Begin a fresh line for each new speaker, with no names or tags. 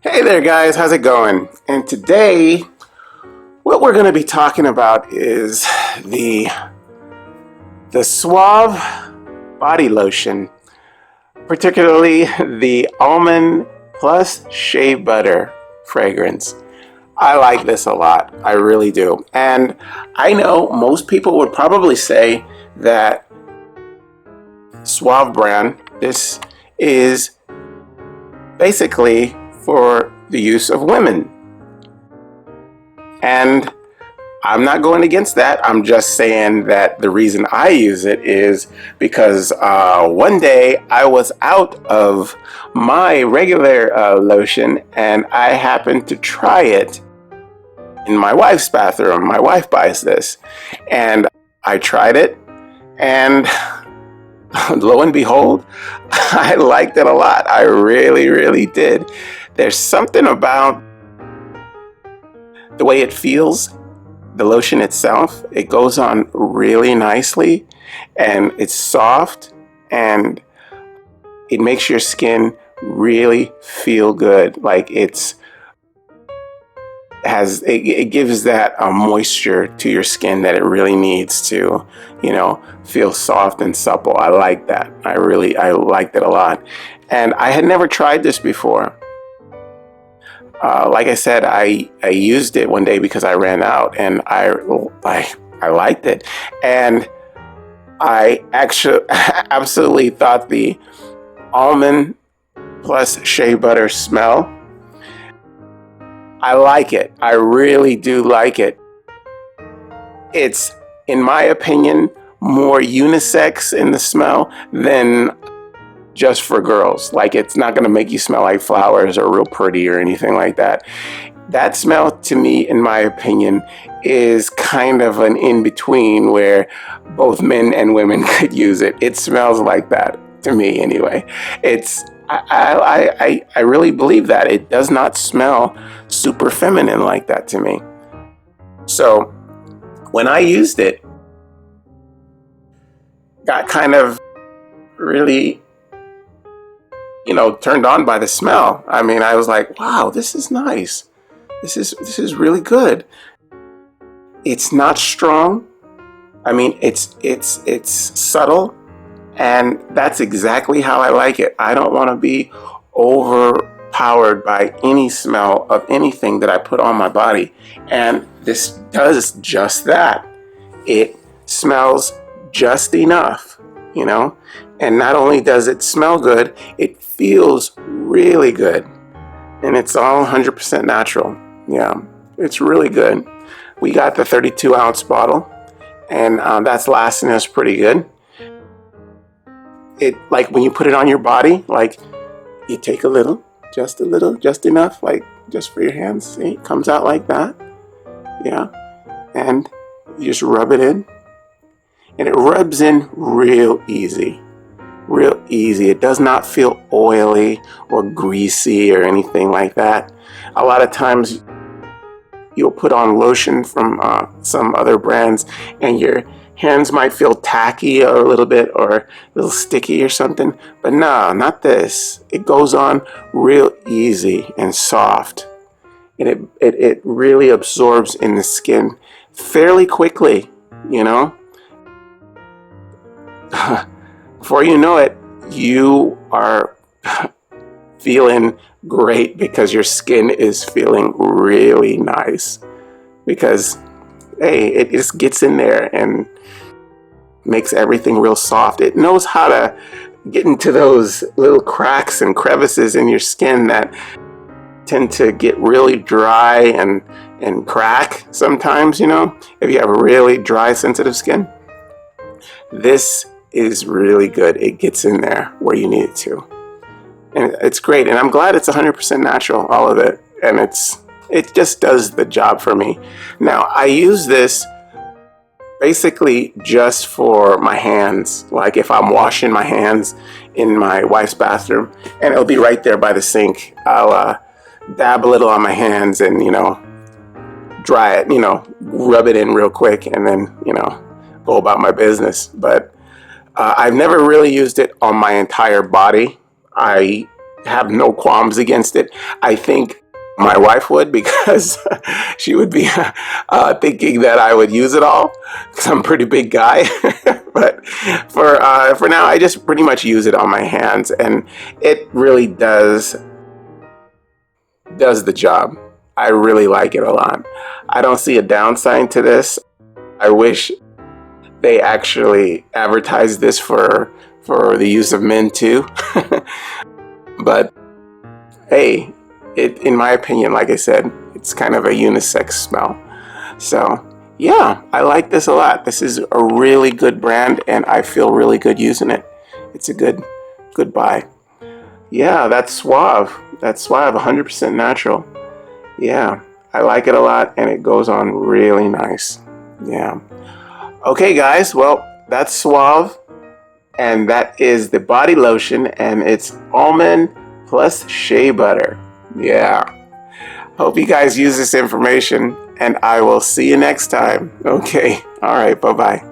Hey there guys, how's it going? And today, what we're going to be talking about is the Suave body lotion, particularly the Almond plus Shea Butter fragrance. I like this a lot, I really do. And I know most people would probably say that Suave brand, this is basically for the use of women. And I'm not going against that. I'm just saying that the reason I use it is because one day I was out of my regular lotion and I happened to try it in my wife's bathroom. My wife buys this and I tried it and lo and behold, I liked it a lot. I really did. There's something about the way it feels, the lotion itself. It goes on really nicely and it's soft and it makes your skin really feel good. Like it gives that moisture to your skin that it really needs to, feel soft and supple. I like that. I liked it a lot. And I had never tried this before. Like I said, I used it one day because I ran out and I liked it. And I actually absolutely thought the almond plus shea butter smell, I like it. I really do like it. It's, in my opinion, more unisex in the smell than just for girls. Like, it's not going to make you smell like flowers or real pretty or anything like that. That smell, to me, in my opinion, is kind of an in-between where both men and women could use it. It smells like that, to me anyway. I really believe that. It does not smell super feminine like that to me. So when I used it, got kind of really, turned on by the smell. I mean, I was like, wow, this is nice. This is really good. It's not strong. I mean, it's subtle. And that's exactly how I like it. I don't want to be overpowered by any smell of anything that I put on my body. And this does just that. It smells just enough, And not only does it smell good, it feels really good. And it's all 100% natural. Yeah, it's really good. We got the 32-ounce bottle, and that's lasting us pretty good. It, like, when you put it on your body, like, you take a little, just enough, like just for your hands. See, it comes out like that. Yeah. And you just rub it in. And it rubs in real easy. Real easy. It does not feel oily or greasy or anything like that. A lot of times you'll put on lotion from some other brands and your hands might feel tacky a little bit or a little sticky or something. But no, not this. It goes on real easy and soft. And it really absorbs in the skin fairly quickly, Before you know it, you are feeling great because your skin is feeling really nice. Because, hey, it just gets in there and makes everything real soft. It knows how to get into those little cracks and crevices in your skin that tend to get really dry and crack sometimes, if you have really dry, sensitive skin. This is really good. It gets in there where you need it to. And it's great. And I'm glad it's 100% natural, all of it. And it just does the job for me. Now, I use this basically just for my hands. Like if I'm washing my hands in my wife's bathroom and it'll be right there by the sink, I'll dab a little on my hands and, dry it, rub it in real quick and then, go about my business. But I've never really used it on my entire body. I have no qualms against it. I think my wife would, because she would be thinking that I would use it all, because I'm a pretty big guy. But for now, I just pretty much use it on my hands, and it really does the job. I really like it a lot. I don't see a downside to this. I wish they actually advertised this for the use of men too. But hey, in my opinion, like I said, it's kind of a unisex smell. So yeah, I like this a lot. This is a really good brand, and I feel really good using it. It's a good buy. Yeah, that's Suave. That's Suave, 100% natural. Yeah, I like it a lot, and it goes on really nice. Yeah. Okay, guys, well, that's Suave, and that is the body lotion, and it's almond plus shea butter. Yeah. Hope you guys use this information, and I will see you next time. Okay. All right. Bye-bye.